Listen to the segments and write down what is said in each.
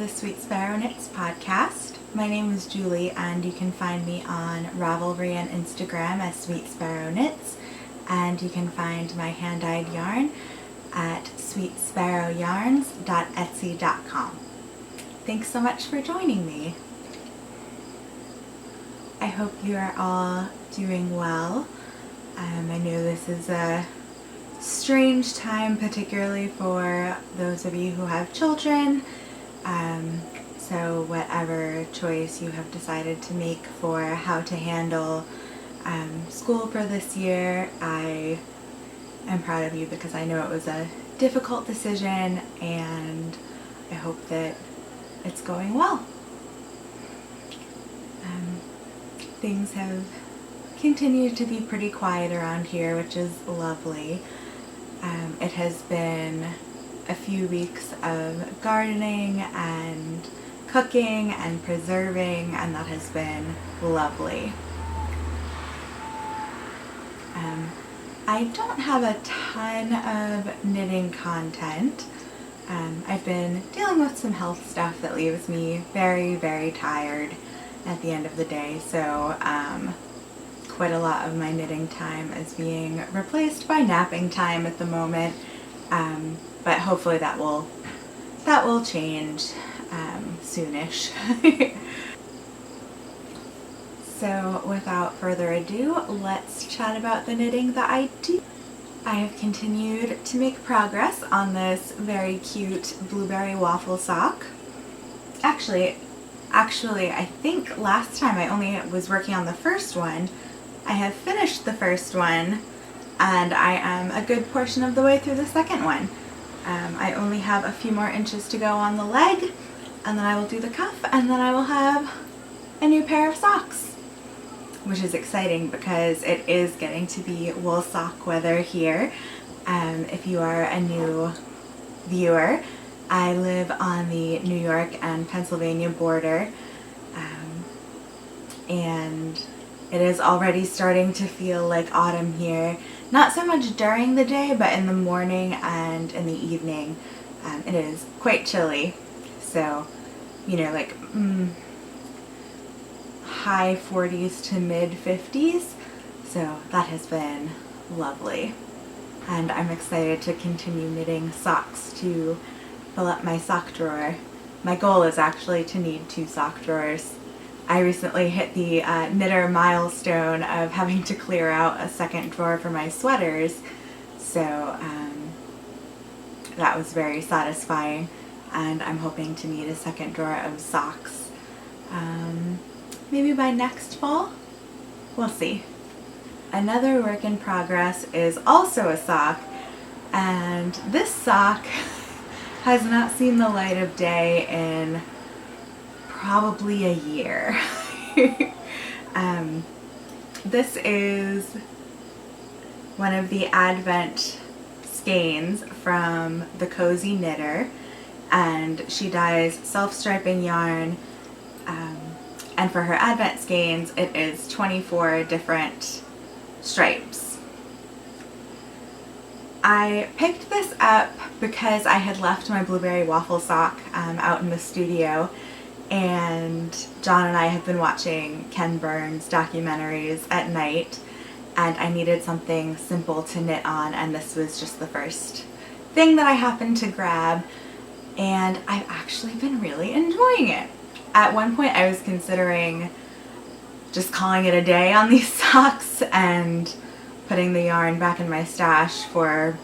the Sweet Sparrow Knits podcast. My name is Julie, and you can find me on Ravelry and Instagram as Sweet Sparrow Knits, and you can find my hand-dyed yarn at sweetsparrowyarns.etsy.com. Thanks so much for joining me. I hope you are all doing well. I know this is a strange time, particularly for those of you who have children. So whatever choice you have decided to make for how to handle school for this year, I am proud of you because I know it was a difficult decision, and I hope that it's going well. Things have continued to be pretty quiet around here, which is lovely. It has been a few weeks of gardening and cooking and preserving, and that has been lovely. I don't have a ton of knitting content. I've been dealing with some health stuff that leaves me very, very tired at the end of the day, so quite a lot of my knitting time is being replaced by napping time at the moment, but hopefully that will change soonish. So without further ado, let's chat about the knitting that I do. I have continued to make progress on this very cute blueberry waffle sock. Actually, I think last time I only was working on the first one. I have finished the first one, and I am a good portion of the way through the second one. I only have a few more inches to go on the leg, and then I will do the cuff, and then I will have a new pair of socks, which is exciting because it is getting to be wool sock weather here. If you are a new viewer, I live on the New York and Pennsylvania border, and it is already starting to feel like autumn here. Not so much during the day, but in the morning and in the evening. It is quite chilly, so like high 40s to mid 50s, so that has been lovely. And I'm excited to continue knitting socks to fill up my sock drawer. My goal is actually to need 2 sock drawers. I recently hit the knitter milestone of having to clear out a second drawer for my sweaters, so that was very satisfying, and I'm hoping to need a second drawer of socks maybe by next fall. We'll see. Another work in progress is also a sock, and this sock has not seen the light of day in probably a year. This is one of the Advent skeins from the Cozy Knitter, and she dyes self-striping yarn, and for her Advent skeins it is 24 different stripes. I picked this up because I had left my blueberry waffle sock out in the studio, and John and I have been watching Ken Burns documentaries at night, and I needed something simple to knit on, and this was just the first thing that I happened to grab, and I've actually been really enjoying it. At one point I was considering just calling it a day on these socks and putting the yarn back in my stash for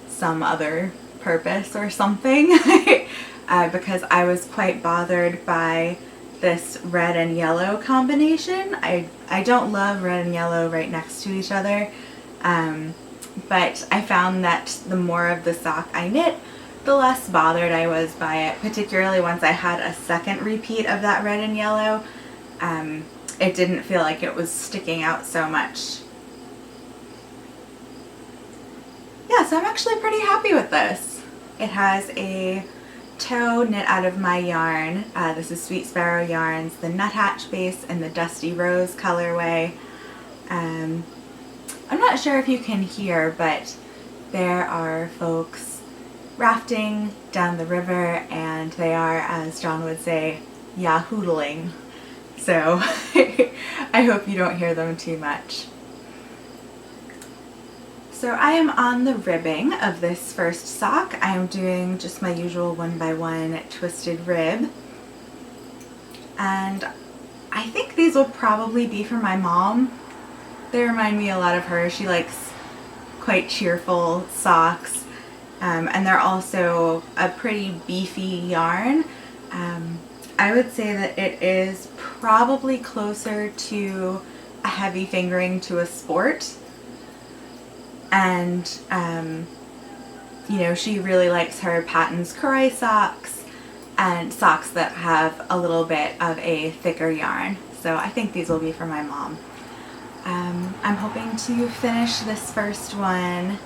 some other purpose or something. Because I was quite bothered by this red and yellow combination. I don't love red and yellow right next to each other, but I found that the more of the sock I knit, the less bothered I was by it, particularly once I had a second repeat of that red and yellow. It didn't feel like it was sticking out so much. Yeah, so I'm actually pretty happy with this. It has a toe knit out of my yarn. This is Sweet Sparrow Yarns, the Nuthatch base in the Dusty Rose colorway. I'm not sure if you can hear, but there are folks rafting down the river, and they are, as John would say, yahoodling. So I hope you don't hear them too much. So I am on the ribbing of this first sock. I am doing just my usual 1x1 twisted rib. And I think these will probably be for my mom. They remind me a lot of her. She likes quite cheerful socks. And they're also a pretty beefy yarn. I would say that it is probably closer to a heavy fingering to a sport. And, you know, she really likes her Patton's Kurai socks and socks that have a little bit of a thicker yarn. So I think these will be for my mom. I'm hoping to finish this first one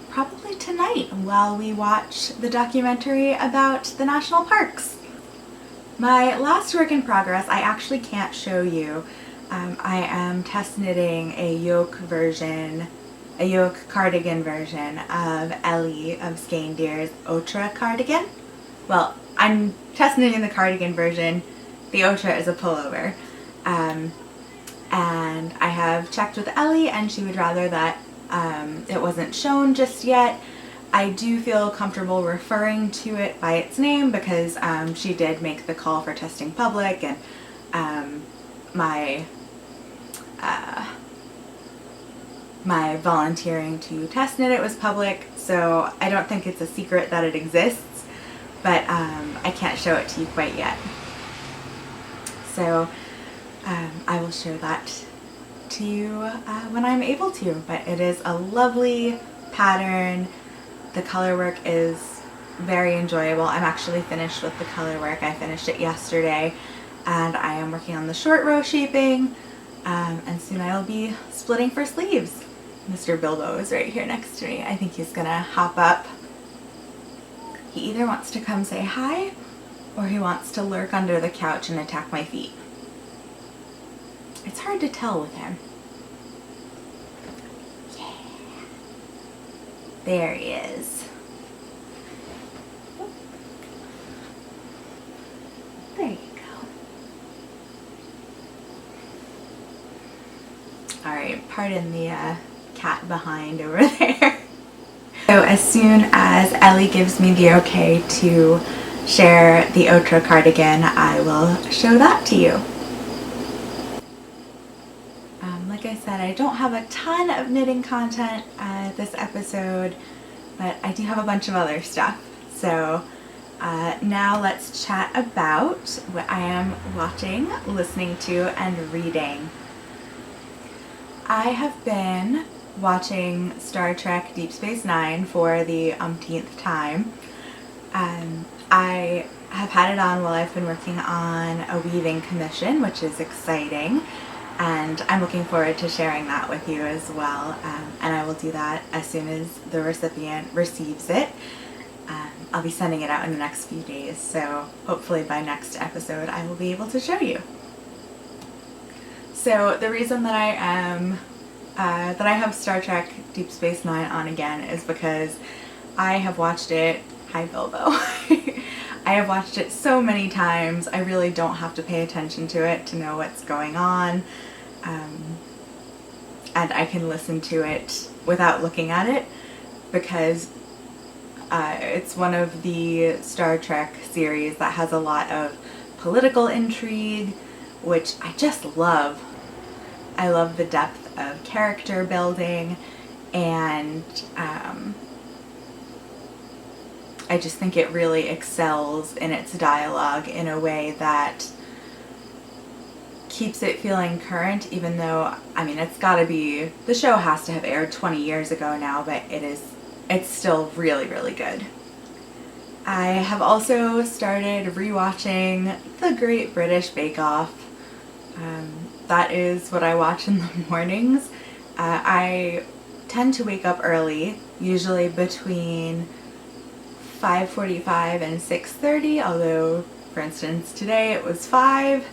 probably tonight while we watch the documentary about the national parks. My last work in progress I actually can't show you. I am test knitting a yoke cardigan version of Ellie of Skeindier's Otra cardigan. Well, I'm test knitting the cardigan version. The Otra is a pullover. And I have checked with Ellie, and she would rather that it wasn't shown just yet. I do feel comfortable referring to it by its name because she did make the call for testing public, and my volunteering to test knit it was public, so I don't think it's a secret that it exists, but I can't show it to you quite yet. So I will show that to you when I'm able to, but it is a lovely pattern. The color work is very enjoyable. I'm actually finished with the color work. I finished it yesterday, and I am working on the short row shaping, and soon I will be splitting for sleeves. Mr. Bilbo is right here next to me. I think he's gonna hop up. He either wants to come say hi, or he wants to lurk under the couch and attack my feet. It's hard to tell with him. Yeah. There he is. There you go. Alright, pardon the cat behind over there. So as soon as Ellie gives me the okay to share the Otra cardigan, I will show that to you. Like I said, I don't have a ton of knitting content this episode, but I do have a bunch of other stuff. So now let's chat about what I am watching, listening to, and reading. I have been watching Star Trek Deep Space Nine for the umpteenth time. I have had it on while I've been working on a weaving commission, which is exciting, and I'm looking forward to sharing that with you as well, and I will do that as soon as the recipient receives it. I'll be sending it out in the next few days, so hopefully by next episode I will be able to show you. So the reason that I have Star Trek Deep Space Nine on again is because I have watched it. Hi Bilbo. I have watched it so many times, I really don't have to pay attention to it to know what's going on, and I can listen to it without looking at it because it's one of the Star Trek series that has a lot of political intrigue, which I just love. I love the depth of character building, and I just think it really excels in its dialogue in a way that keeps it feeling current, even though, I mean, it's gotta be, the show has to have aired 20 years ago now, but it's still really, really good. I have also started rewatching The Great British Bake Off. That is what I watch in the mornings. I tend to wake up early, usually between 5:45 and 6:30, although for instance today it was 5,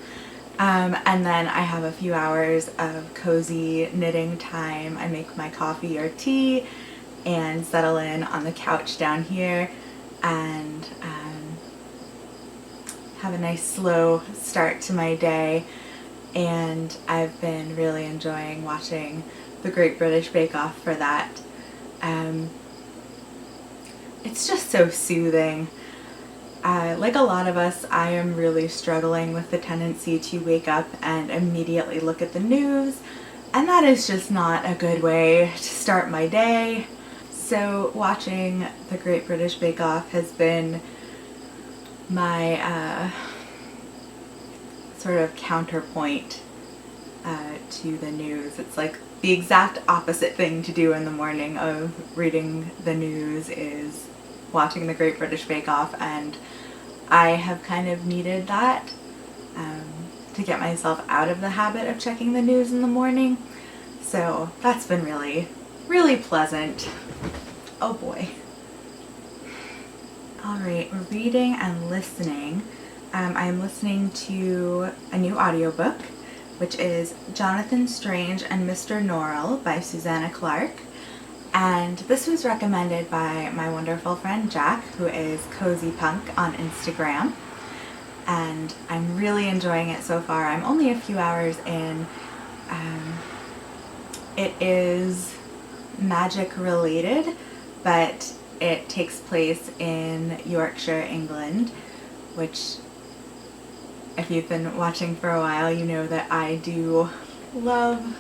and then I have a few hours of cozy knitting time. I make my coffee or tea, and settle in on the couch down here and have a nice slow start to my day. And I've been really enjoying watching the Great British Bake Off for that. It's just so soothing. Like a lot of us, I am really struggling with the tendency to wake up and immediately look at the news, and that is just not a good way to start my day. So watching the Great British Bake Off has been my sort of counterpoint to the news. It's like the exact opposite thing to do in the morning of reading the news is watching the Great British Bake Off, and I have kind of needed that to get myself out of the habit of checking the news in the morning. So that's been really, really pleasant. Oh boy. Alright, reading and listening. I am listening to a new audiobook, which is Jonathan Strange and Mr. Norrell by Susanna Clark. And this was recommended by my wonderful friend Jack, who is Cozy Punk on Instagram. And I'm really enjoying it so far. I'm only a few hours in. It is magic related, but it takes place in Yorkshire, England, which, if you've been watching for a while, you know that I do love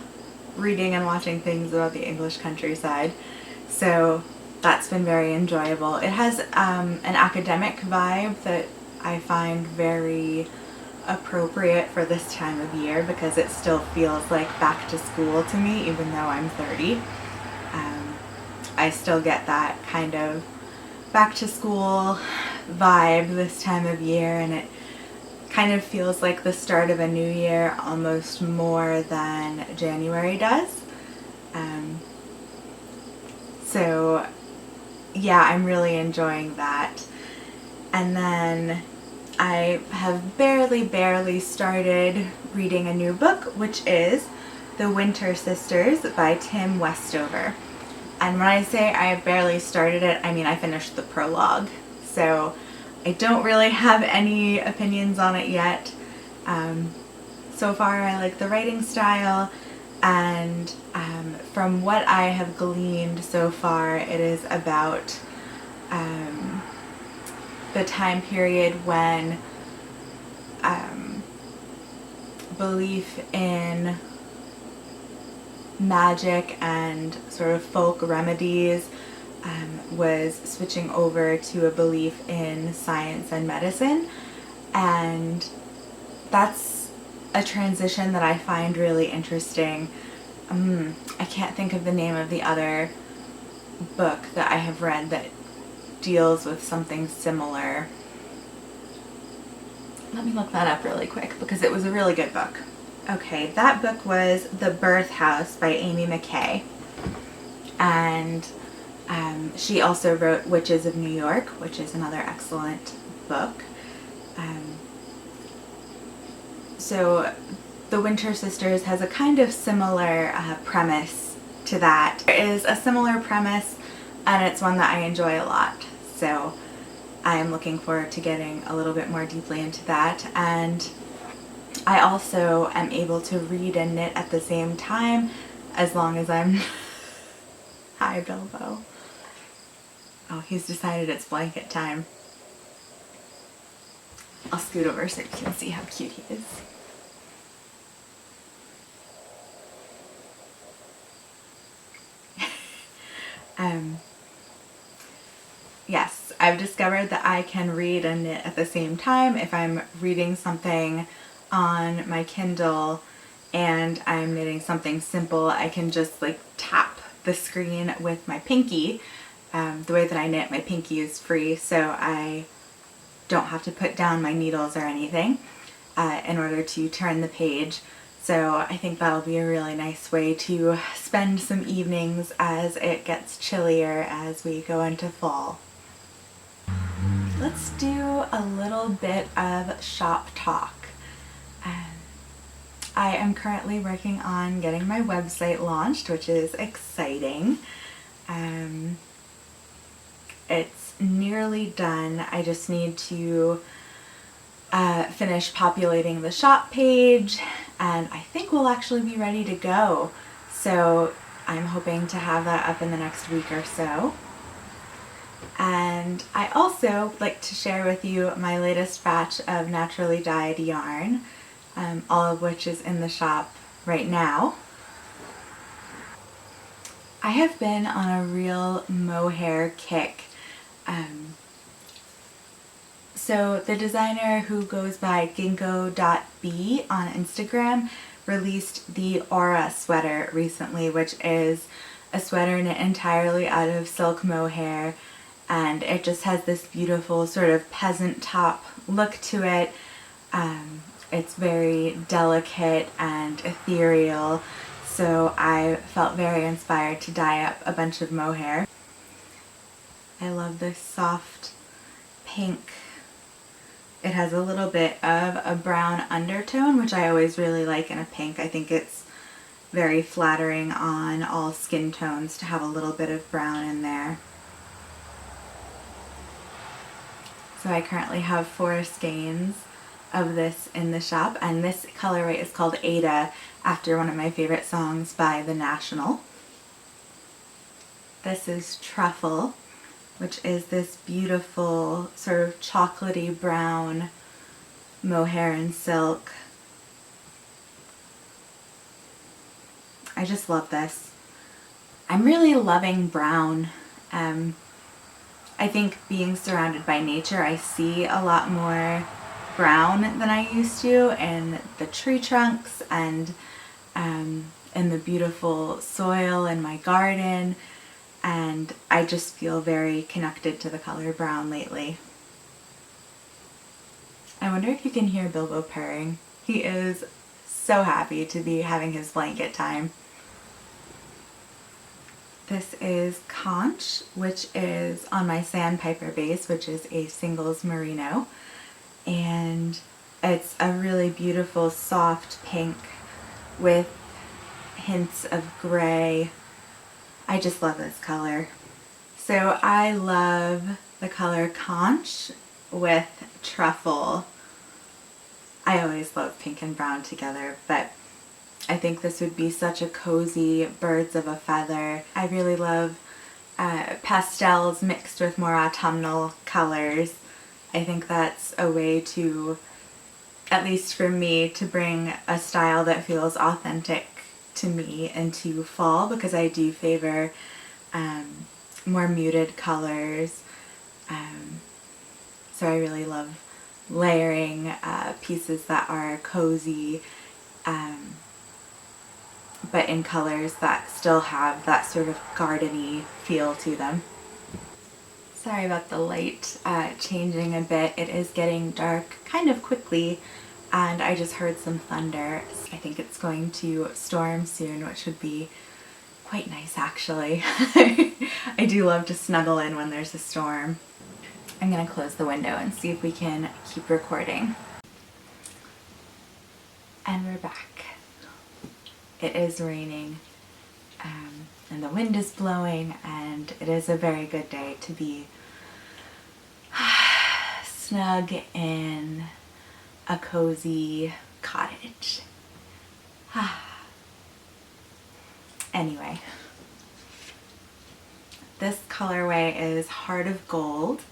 reading and watching things about the English countryside. So that's been very enjoyable. It has an academic vibe that I find very appropriate for this time of year, because it still feels like back to school to me, even though I'm 30. I still get that kind of back to school vibe this time of year, and it kind of feels like the start of a new year almost more than January does. So yeah, I'm really enjoying that. And then I have barely started reading a new book, which is The Winter Sisters by Tim Westover. And when I say I have barely started it, I mean I finished the prologue. So I don't really have any opinions on it yet. So far I like the writing style, and from what I have gleaned so far, it is about the time period when belief in magic and sort of folk remedies was switching over to a belief in science and medicine, and that's a transition that I find really interesting. I can't think of the name of the other book that I have read that deals with something similar. Let me look that up really quick because it was a really good book. Okay, that book was The Birth House by Amy McKay, and she also wrote Witches of New York, which is another excellent book. So The Winter Sisters has a kind of similar premise to that. There is a similar premise, and it's one that I enjoy a lot. So I am looking forward to getting a little bit more deeply into that. And I also am able to read and knit at the same time, as long as I'm... Hi, Bilbo. Oh, he's decided it's blanket time. I'll scoot over so you can see how cute he is. Yes, I've discovered that I can read and knit at the same time. If I'm reading something on my Kindle and I'm knitting something simple, I can just like tap the screen with my pinky. The way that I knit, my pinky is free, so I don't have to put down my needles or anything in order to turn the page. So I think that'll be a really nice way to spend some evenings as it gets chillier as we go into fall. Let's do a little bit of shop talk. I am currently working on getting my website launched, which is exciting. It's nearly done. I just need to finish populating the shop page, and I think we'll actually be ready to go. So I'm hoping to have that up in the next week or so. And I also would like to share with you my latest batch of naturally dyed yarn, all of which is in the shop right now. I have been on a real mohair kick. So the designer who goes by ginkgo.b on Instagram released the Aura sweater recently, which is a sweater knit entirely out of silk mohair, and it just has this beautiful sort of peasant top look to it. It's very delicate and ethereal, so I felt very inspired to dye up a bunch of mohair. I love this soft pink. It has a little bit of a brown undertone, which I always really like in a pink. I think it's very flattering on all skin tones to have a little bit of brown in there. So I currently have 4 skeins of this in the shop, and this colorway is called Ada, after one of my favorite songs by The National. This is Truffle, which is this beautiful sort of chocolatey brown mohair and silk. I just love this. I'm really loving brown. I think being surrounded by nature, I see a lot more brown than I used to in the tree trunks and in the beautiful soil in my garden. And I just feel very connected to the color brown lately. I wonder if you can hear Bilbo purring. He is so happy to be having his blanket time. This is Conch, which is on my Sandpiper base, which is a singles merino. And it's a really beautiful soft pink with hints of gray. I just love this color. So I love the color Conch with Truffle. I always love pink and brown together, but I think this would be such a cozy birds of a feather. I really love pastels mixed with more autumnal colors. I think that's a way to, at least for me, to bring a style that feels authentic to me into fall, because I do favor more muted colors. So I really love layering pieces that are cozy, but in colors that still have that sort of gardeny feel to them. Sorry about the light changing a bit. It is getting dark kind of quickly, and I just heard some thunder. I think it's going to storm soon, which would be quite nice actually. I do love to snuggle in when there's a storm. I'm going to close the window and see if we can keep recording. And we're back. It is raining, and the wind is blowing, and it is a very good day to be snug in a cozy cottage. Anyway, this colorway is Heart of Gold.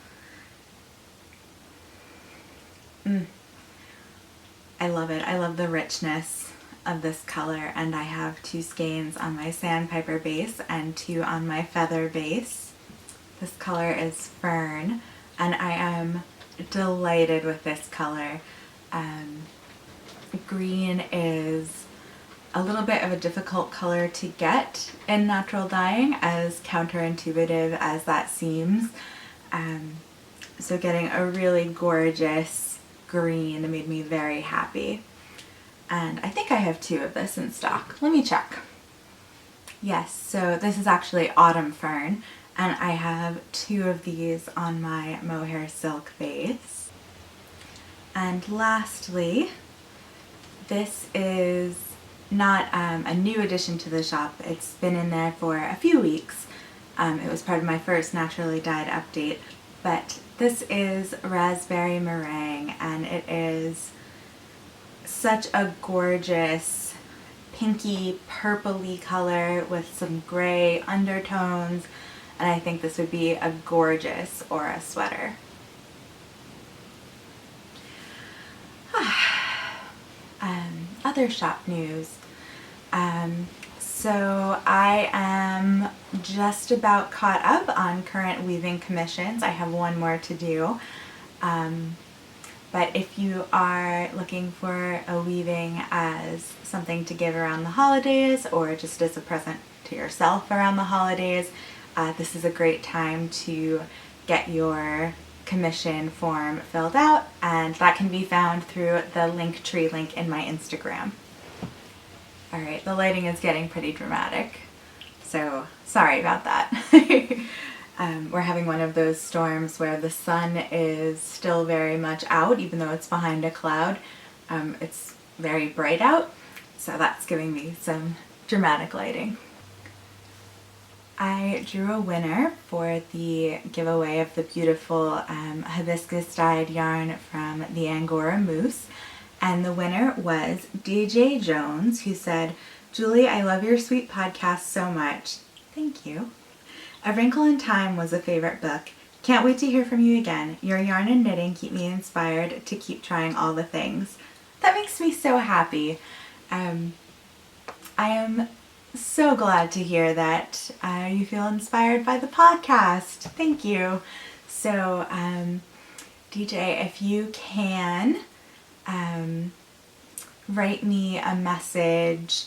I love it. I love the richness of this color, and I have 2 skeins on my Sandpiper base and 2 on my Feather base. This color is Fern, and I am delighted with this color. Green is a little bit of a difficult color to get in natural dyeing, as counterintuitive as that seems. So getting a really gorgeous green made me very happy. And I think I have 2 of this in stock. Let me check. Yes, so this is actually Autumn Fern, and I have 2 of these on my mohair silk base. And lastly, this is not a new addition to the shop. It's been in there for a few weeks, It was part of my first naturally dyed update. But this is raspberry meringue, and it is such a gorgeous pinky purpley color with some gray undertones, and I think this would be a gorgeous Aura sweater. Other shop news. So I am just about caught up on current weaving commissions. I have one more to do. But if you are looking for a weaving as something to give around the holidays or just as a present to yourself around the holidays, this is a great time to get your commission form filled out, and that can be found through the Linktree link in my Instagram. Alright, the lighting is getting pretty dramatic, so sorry about that. We're having one of those storms where the sun is still very much out, even though it's behind a cloud. It's very bright out, so that's giving me some dramatic lighting. I drew a winner for the giveaway of the beautiful hibiscus dyed yarn from the Angora Moose, and the winner was DJ Jones, who said, "Julie, I love your sweet podcast so much." Thank you. "A Wrinkle in Time was a favorite book. Can't wait to hear from you again. Your yarn and knitting keep me inspired to keep trying all the things." That makes me so happy. I am so glad to hear that you feel inspired by the podcast. Thank you. So, DJ, if you can write me a message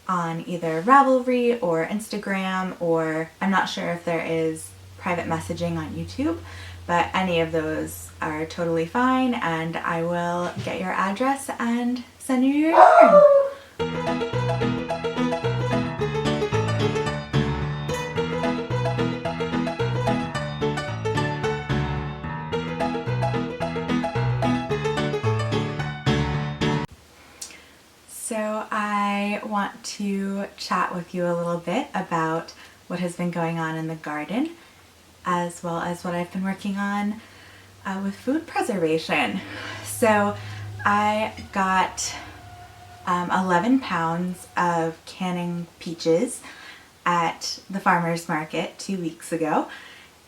on either Ravelry or Instagram, or I'm not sure if there is private messaging on YouTube, but any of those are totally fine, and I will get your address and send you your yarn. So I want to chat with you a little bit about what has been going on in the garden, as well as what I've been working on with food preservation. So I got 11 pounds of canning peaches at the farmer's market 2 weeks ago,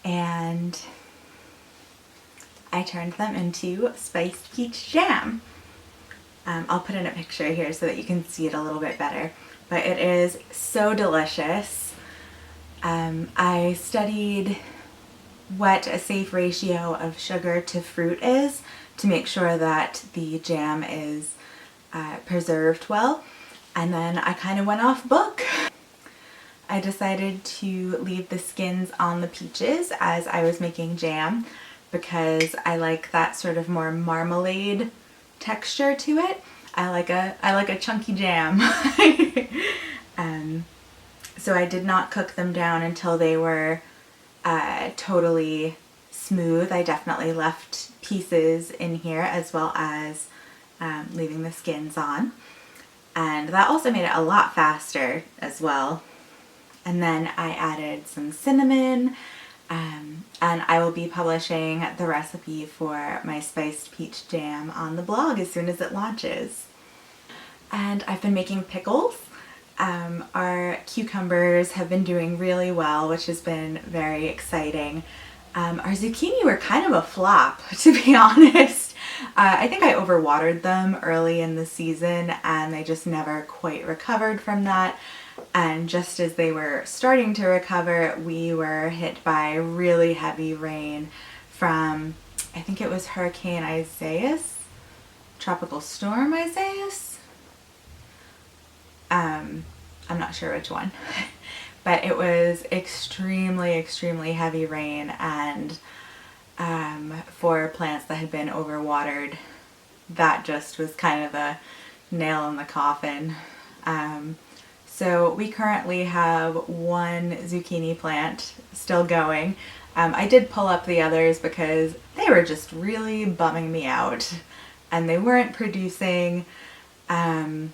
and I turned them into spiced peach jam. I'll put in a picture here so that you can see it a little bit better, but it is so delicious. I studied what a safe ratio of sugar to fruit is to make sure that the jam is preserved well, and then I kind of went off book. I decided to leave the skins on the peaches as I was making jam because I like that sort of more marmalade texture to it. I like a chunky jam. So I did not cook them down until they were totally smooth. I definitely left pieces in here as well as leaving the skins on, and that also made it a lot faster as well. And then I added some cinnamon, and I will be publishing the recipe for my spiced peach jam on the blog as soon as it launches. And I've been making pickles. Our cucumbers have been doing really well, which has been very exciting. Our zucchini were kind of a flop, to be honest. I think I overwatered them early in the season and they just never quite recovered from that. And just as they were starting to recover, we were hit by really heavy rain from, I think it was Hurricane Isaias, Tropical Storm Isaias. I'm not sure which one, but it was extremely heavy rain, and for plants that had been overwatered, that just was kind of a nail in the coffin. So we currently have one zucchini plant still going. I did pull up the others because they were just really bumming me out and they weren't producing, and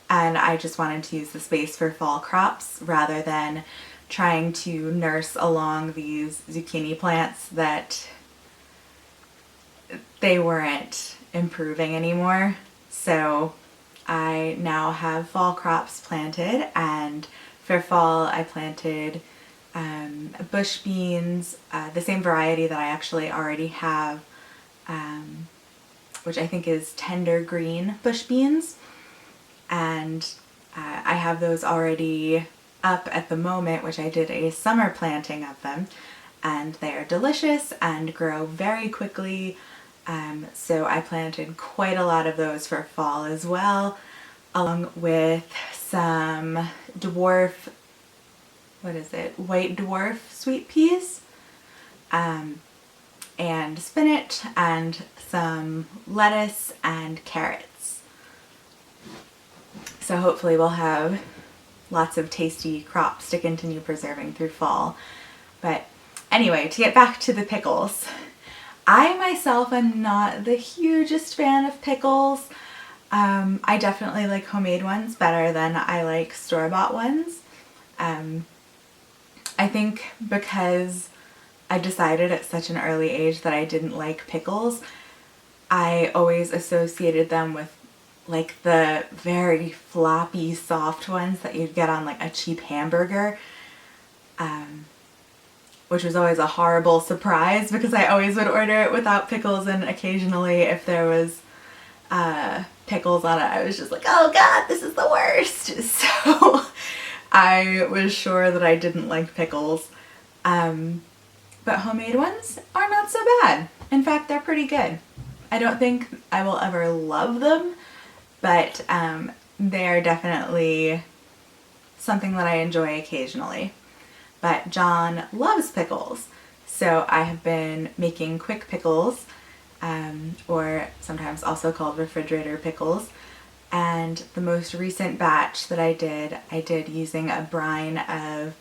I just wanted to use the space for fall crops rather than trying to nurse along these zucchini plants that they weren't improving anymore. So I now have fall crops planted, and for fall I planted bush beans, the same variety that I actually already have, which I think is tender green bush beans, and I have those already up at the moment, which I did a summer planting of them, and they are delicious and grow very quickly. So I planted quite a lot of those for fall as well, along with some white dwarf sweet peas, and spinach, and some lettuce and carrots. So hopefully we'll have lots of tasty crops to continue preserving through fall. But anyway, to get back to the pickles, I myself am not the hugest fan of pickles. I definitely like homemade ones better than I like store-bought ones. I think because I decided at such an early age that I didn't like pickles, I always associated them with like the very floppy, soft ones that you'd get on like a cheap hamburger, which was always a horrible surprise because I always would order it without pickles, and occasionally if there was pickles on it, I was just like, oh god, this is the worst. So I was sure that I didn't like pickles. But homemade ones are not so bad. In fact, they're pretty good. I don't think I will ever love them, but they're definitely something that I enjoy occasionally. But John loves pickles, so I have been making quick pickles, or sometimes also called refrigerator pickles. And the most recent batch that I did using a brine of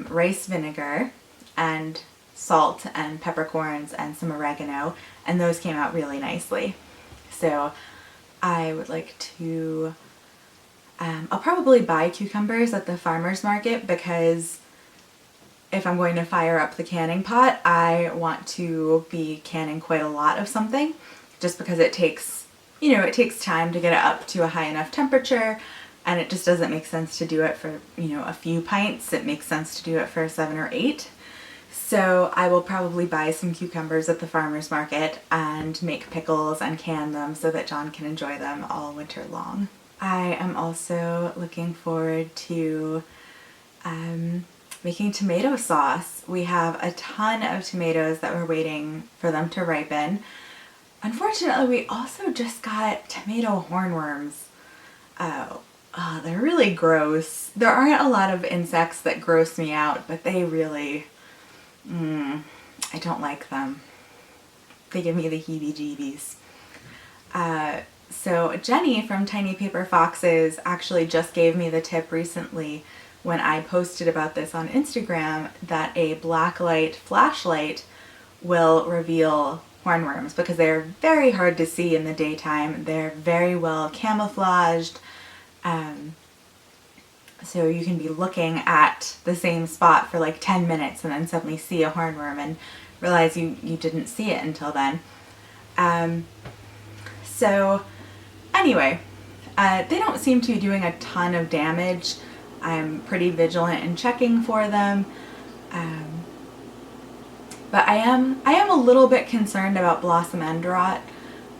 rice vinegar and salt and peppercorns and some oregano, and those came out really nicely. So I would like to, I'll probably buy cucumbers at the farmer's market, because if I'm going to fire up the canning pot, I want to be canning quite a lot of something, just because it takes, it takes time to get it up to a high enough temperature, and it just doesn't make sense to do it for, a few pints. It makes sense to do it for 7 or 8. So I will probably buy some cucumbers at the farmer's market and make pickles and can them so that John can enjoy them all winter long. I am also looking forward to making tomato sauce. We have a ton of tomatoes that we're waiting for them to ripen. Unfortunately, we also just got tomato hornworms. They're really gross. There aren't a lot of insects that gross me out, but they really, I don't like them. They give me the heebie-jeebies. So Jenny from Tiny Paper Foxes actually just gave me the tip recently when I posted about this on Instagram, that a blacklight flashlight will reveal hornworms, because they're very hard to see in the daytime. They're very well camouflaged. So you can be looking at the same spot for like 10 minutes and then suddenly see a hornworm and realize you didn't see it until then. So anyway, they don't seem to be doing a ton of damage. I'm pretty vigilant in checking for them. But I am a little bit concerned about blossom end rot.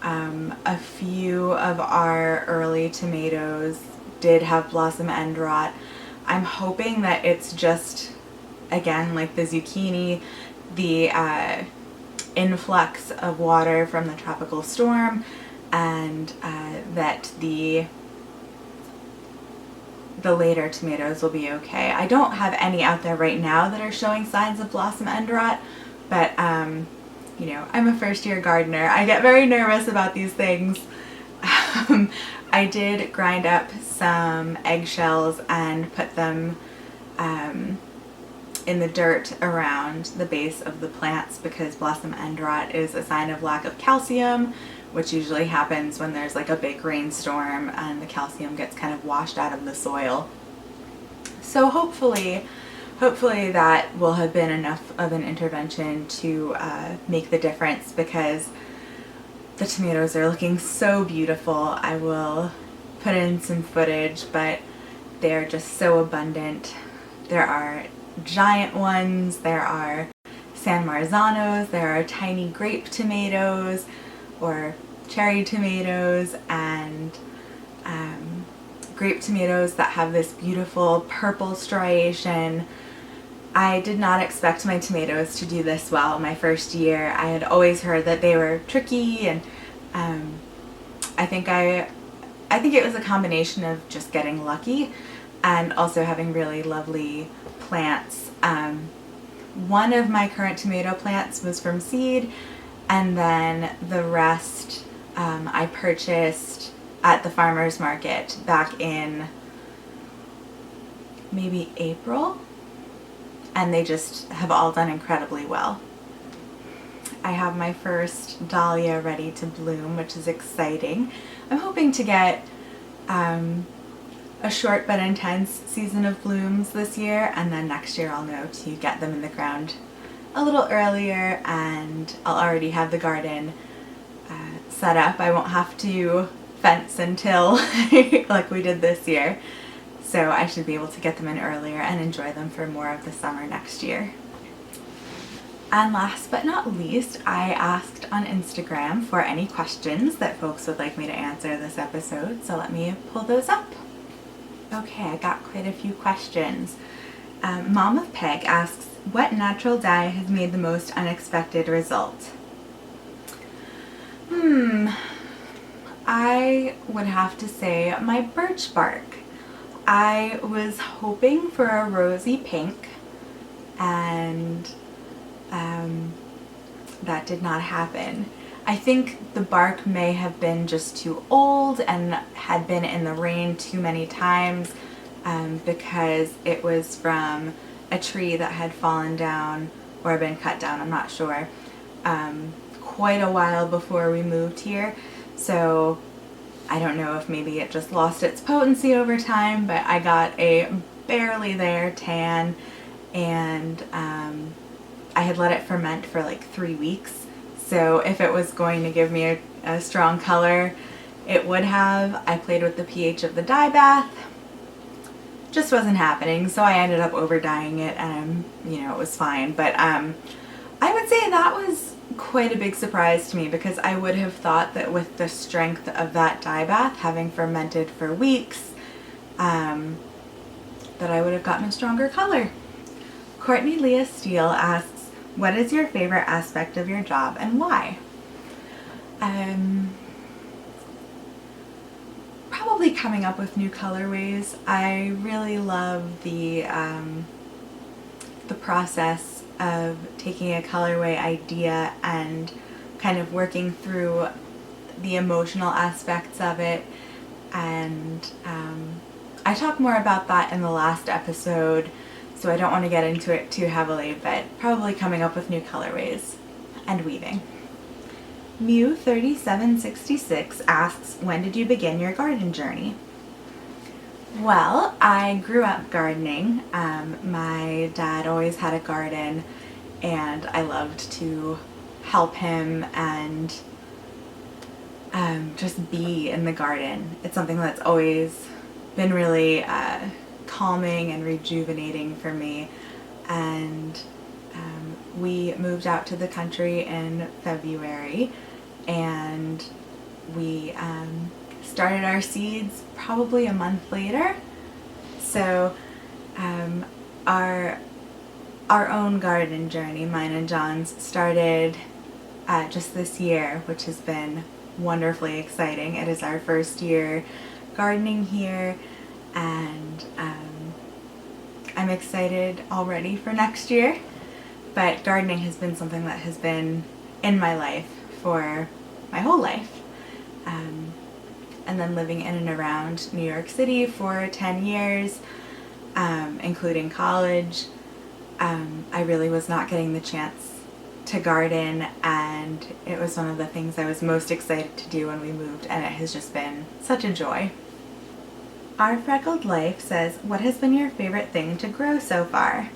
A few of our early tomatoes did have blossom end rot. I'm hoping that it's just, again, like the zucchini, the influx of water from the tropical storm, and that the later tomatoes will be okay. I don't have any out there right now that are showing signs of blossom end rot, but I'm a first-year gardener. I get very nervous about these things. I did grind up some eggshells and put them in the dirt around the base of the plants, because blossom end rot is a sign of lack of calcium, which usually happens when there's like a big rainstorm and the calcium gets kind of washed out of the soil. So hopefully hopefully that will have been enough of an intervention to make the difference, because the tomatoes are looking so beautiful. I will put in some footage, but they're just so abundant. There are giant ones, there are San Marzanos, there are tiny grape tomatoes or cherry tomatoes, and grape tomatoes that have this beautiful purple striation. I did not expect my tomatoes to do this well my first year. I had always heard that they were tricky, and I think it was a combination of just getting lucky and also having really lovely plants. One of my current tomato plants was from seed, and then the rest I purchased at the farmer's market back in maybe April, and they just have all done incredibly well. I have my first dahlia ready to bloom, which is exciting. I'm hoping to get a short but intense season of blooms this year, and then next year I'll know to get them in the ground a little earlier, and I'll already have the garden set up. I won't have to fence until like we did this year, so I should be able to get them in earlier and enjoy them for more of the summer next year. And last but not least, I asked on Instagram for any questions that folks would like me to answer this episode, so let me pull those up. Okay, I got quite a few questions. Mom of Peg asks, what natural dye has made the most unexpected result? I would have to say my birch bark. I was hoping for a rosy pink, and that did not happen. I think the bark may have been just too old and had been in the rain too many times, because it was from a tree that had fallen down or been cut down, I'm not sure, quite a while before we moved here. So I don't know if maybe it just lost its potency over time, but I got a barely there tan, and I had let it ferment for like 3 weeks. So if it was going to give me a strong color, it would have. I played with the pH of the dye bath. Just wasn't happening, so I ended up over dyeing it, and it was fine. But I would say that was quite a big surprise to me, because I would have thought that with the strength of that dye bath, having fermented for weeks, that I would have gotten a stronger color. Courtney Leah Steele asks, what is your favorite aspect of your job and why? Probably coming up with new colorways. I really love the process of taking a colorway idea and kind of working through the emotional aspects of it, and I talked more about that in the last episode, so I don't want to get into it too heavily, but probably coming up with new colorways and weaving. Mew3766 asks, when did you begin your garden journey? Well, I grew up gardening. My dad always had a garden, and I loved to help him and just be in the garden. It's something that's always been really calming and rejuvenating for me, and we moved out to the country in February, and we started our seeds probably a month later. So our own garden journey, mine and John's, started just this year, which has been wonderfully exciting. It is our first year gardening here, and I'm excited already for next year. But gardening has been something that has been in my life for my whole life. And then living in and around New York City for 10 years, including college, I really was not getting the chance to garden, and it was one of the things I was most excited to do when we moved, and it has just been such a joy. Our Freckled Life says, what has been your favorite thing to grow so far?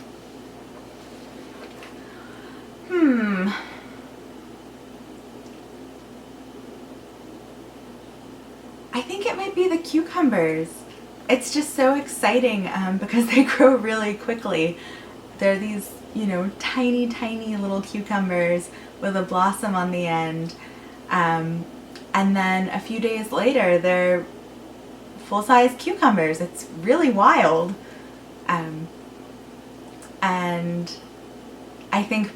cucumbers. It's just so exciting because they grow really quickly. They're these, you know, tiny, tiny little cucumbers with a blossom on the end. And then a few days later, they're full-size cucumbers. It's really wild. And I think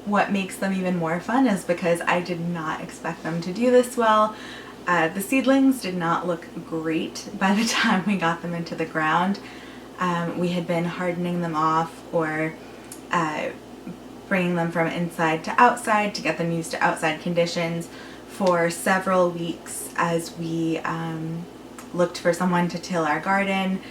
what makes them even more fun is because I did not expect them to do this well. The seedlings did not look great by the time we got them into the ground. We had been hardening them off or bringing them from inside to outside to get them used to outside conditions for several weeks as we looked for someone to till our garden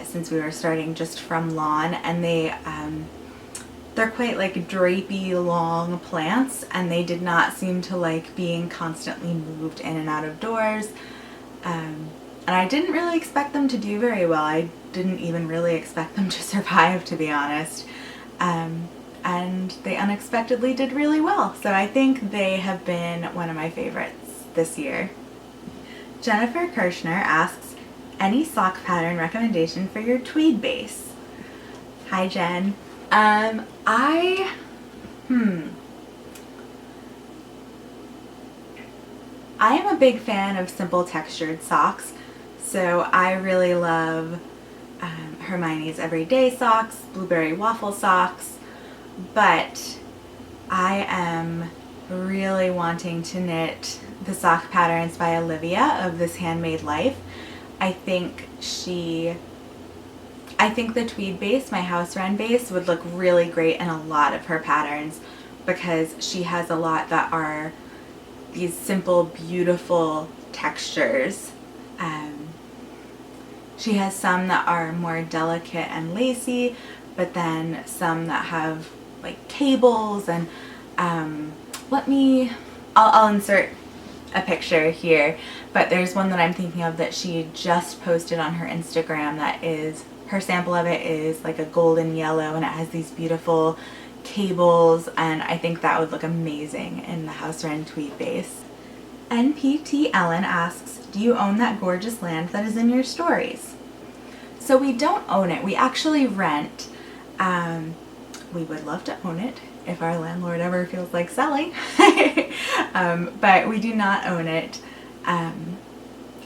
since we were starting just from lawn, and they're quite like drapey long plants, and they did not seem to like being constantly moved in and out of doors. And I didn't really expect them to do very well. I didn't even really expect them to survive, to be honest. And they unexpectedly did really well. So I think they have been one of my favorites this year. Jennifer Kirshner asks, any sock pattern recommendation for your tweed base? Hi, Jen. I am a big fan of simple textured socks, so I really love Hermione's Everyday Socks, Blueberry Waffle Socks, but I am really wanting to knit the sock patterns by Olivia of This Handmade Life. I think the tweed base, my house wren base, would look really great in a lot of her patterns because she has a lot that are these simple, beautiful textures. She has some that are more delicate and lacy, but then some that have like cables and I'll insert a picture here, but there's one that I'm thinking of that she just posted on her Instagram that is, her sample of it is like a golden yellow and it has these beautiful cables, and I think that would look amazing in the house wren tweed base. NPT Ellen asks, do you own that gorgeous land that is in your stories? So we don't own it, we actually rent. We would love to own it if our landlord ever feels like selling, but we do not own it.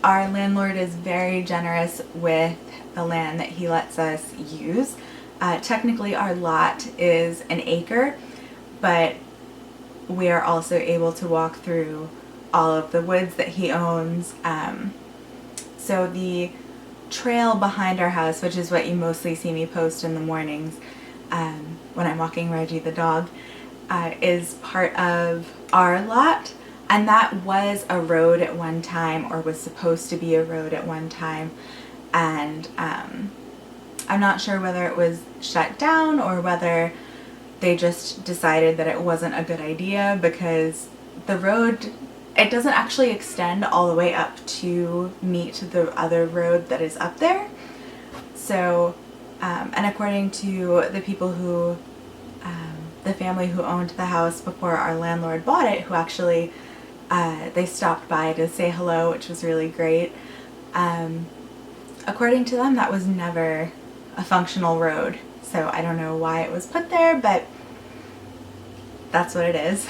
Our landlord is very generous with the land that he lets us use. Technically our lot is an acre, but we are also able to walk through all of the woods that he owns. So the trail behind our house, which is what you mostly see me post in the mornings when I'm walking Reggie the dog, is part of our lot, and that was a road at one time, or was supposed to be a road at one time, and I'm not sure whether it was shut down or whether they just decided that it wasn't a good idea, because the road, it doesn't actually extend all the way up to meet the other road that is up there. So and according to the people who the family who owned the house before our landlord bought it, who actually they stopped by to say hello, which was really great. According to them, that was never a functional road, so I don't know why it was put there, but that's what it is.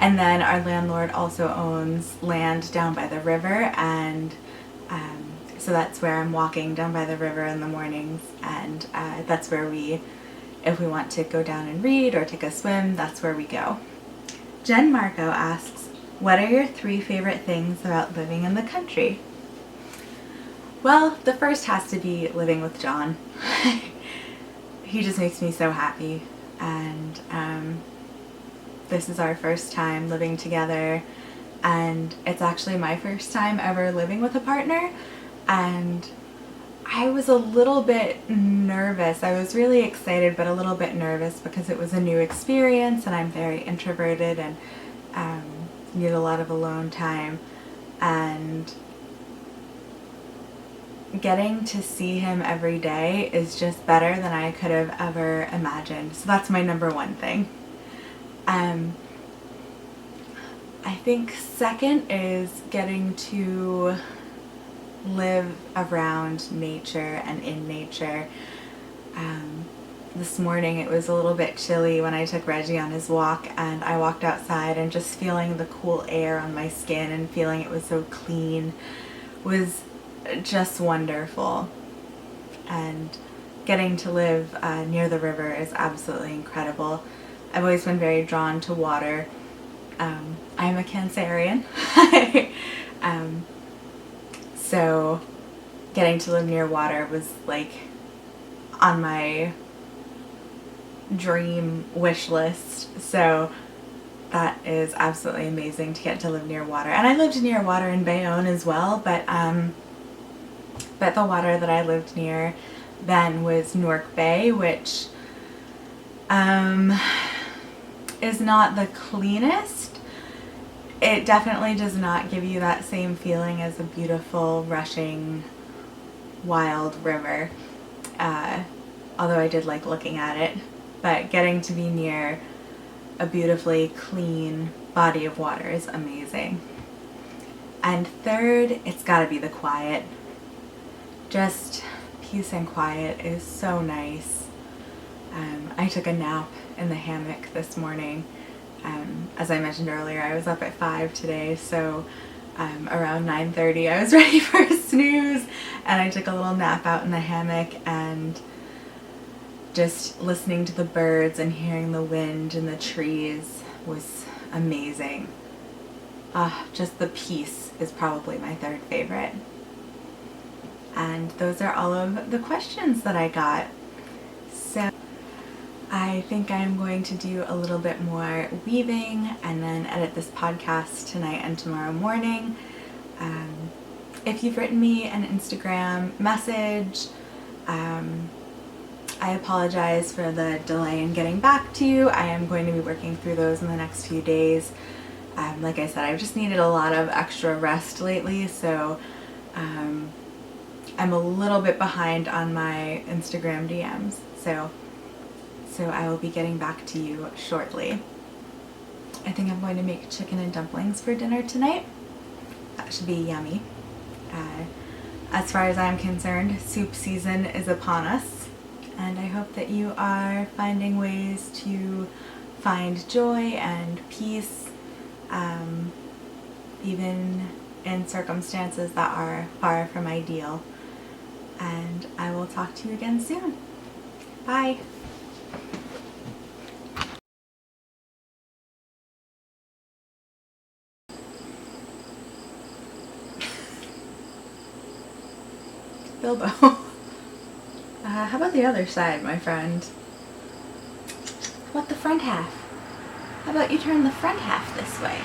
And then our landlord also owns land down by the river, and so that's where I'm walking down by the river in the mornings, and that's where if we want to go down and read or take a swim, that's where we go. Jen Marco asks, what are your 3 favorite things about living in the country? Well, the first has to be living with John. He just makes me so happy, and this is our first time living together, and it's actually my first time ever living with a partner, and I was a little bit nervous. I was really excited but a little bit nervous because it was a new experience, and I'm very introverted and need a lot of alone time, and getting to see him every day is just better than I could have ever imagined. So that's my number 1 thing. I think second is getting to live around nature and in nature. This morning it was a little bit chilly when I took Reggie on his walk, and I walked outside and just feeling the cool air on my skin and feeling it was so clean was just wonderful. And getting to live near the river is absolutely incredible. I've always been very drawn to water. I'm a Cancerian. So getting to live near water was like on my dream wish list. So that is absolutely amazing to get to live near water. And I lived near water in Bayonne as well, but the water that I lived near then was Newark Bay, which is not the cleanest. It definitely does not give you that same feeling as a beautiful, rushing, wild river. Although I did like looking at it. But getting to be near a beautifully clean body of water is amazing. And third, it's gotta be the quiet. Just peace and quiet is so nice. I took a nap in the hammock this morning. As I mentioned earlier, I was up at 5 today, so around 9:30 I was ready for a snooze, and I took a little nap out in the hammock, and just listening to the birds and hearing the wind in the trees was amazing. Just the peace is probably my third favorite. And those are all of the questions that I got. So I think I'm going to do a little bit more weaving and then edit this podcast tonight and tomorrow morning. If you've written me an Instagram message, I apologize for the delay in getting back to you. I am going to be working through those in the next few days. Like I said, I've just needed a lot of extra rest lately, so I'm a little bit behind on my Instagram DMs. So I will be getting back to you shortly. I think I'm going to make chicken and dumplings for dinner tonight. That should be yummy. As far as I'm concerned, soup season is upon us, and I hope that you are finding ways to find joy and peace, even in circumstances that are far from ideal. And I will talk to you again soon. Bye. Bilbo. How about the other side, my friend? How about the front half? How about you turn the front half this way?